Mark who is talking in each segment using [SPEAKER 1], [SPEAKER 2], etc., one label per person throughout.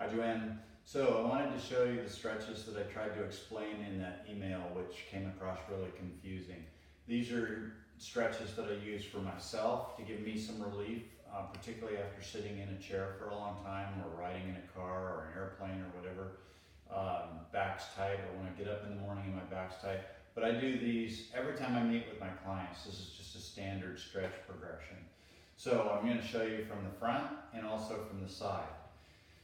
[SPEAKER 1] Hi Joanne. So I wanted to show you the stretches that I tried to explain in that email, which came across really confusing. These are stretches that I use for myself to give me some relief, particularly after sitting in a chair for a long time or riding in a car or an airplane or whatever. Back's tight, or when I get up in the morning and my back's tight. But I do these every time I meet with my clients. This is just a standard stretch progression. So I'm going to show you from the front and also from the side.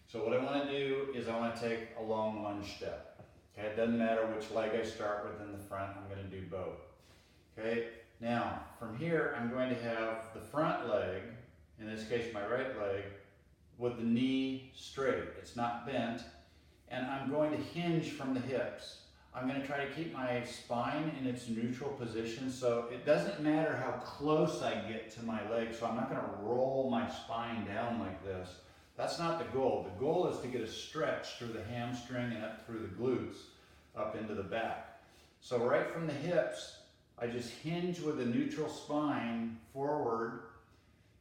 [SPEAKER 1] So what I want to do is I want to take a long lunge step. Okay, it doesn't matter which leg I start with in the front, I'm going to do both. Okay, now from here I'm going to have the front leg, in this case my right leg, with the knee straight. It's not bent, and I'm going to hinge from the hips. I'm going to try to keep my spine in its neutral position, so it doesn't matter how close I get to my leg, so I'm not going to roll my spine down like this. That's not the goal. The goal is to get a stretch through the hamstring and up through the glutes, up into the back. So right from the hips, I just hinge with a neutral spine forward.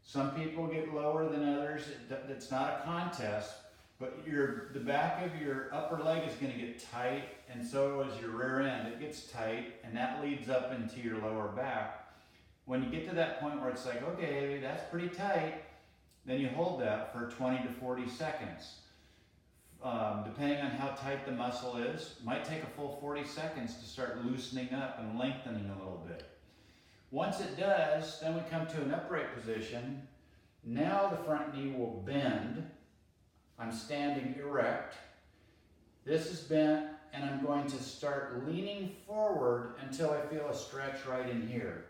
[SPEAKER 1] Some people get lower than others. It's not a contest, but the back of your upper leg is going to get tight, and so is your rear end. It gets tight, and that leads up into your lower back. When you get to that point where it's like, okay, that's pretty tight, then you hold that for 20 to 40 seconds. Depending on how tight the muscle is, it might take a full 40 seconds to start loosening up and lengthening a little bit. Once it does, then we come to an upright position. Now the front knee will bend. I'm standing erect. This is bent, and I'm going to start leaning forward until I feel a stretch right in here.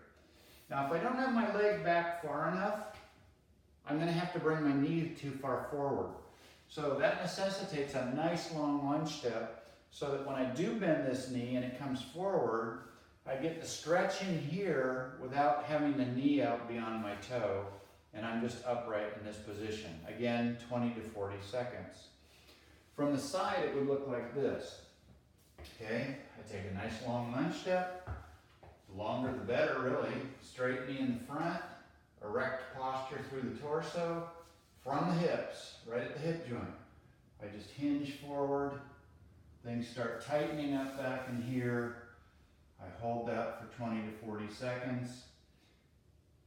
[SPEAKER 1] Now, if I don't have my leg back far enough, I'm going to have to bring my knee too far forward. So that necessitates a nice long lunge step, so that when I do bend this knee and it comes forward, I get the stretch in here without having the knee out beyond my toe, and I'm just upright in this position. Again, 20 to 40 seconds. From the side, it would look like this. Okay, I take a nice long lunge step. The longer the better, really. Straight knee in the front. Erect posture through the torso, from the hips, right at the hip joint. I just hinge forward, things start tightening up back in here. I hold that for 20 to 40 seconds.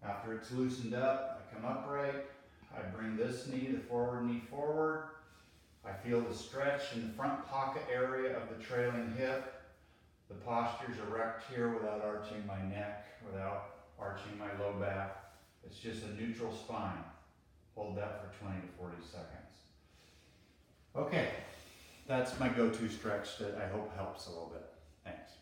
[SPEAKER 1] After it's loosened up, I come upright. I bring this knee, the forward knee forward. I feel the stretch in the front pocket area of the trailing hip. The posture's erect here without arching my neck, without arching my low back. It's just a neutral spine. Hold that for 20 to 40 seconds. Okay, that's my go-to stretch that I hope helps a little bit. Thanks.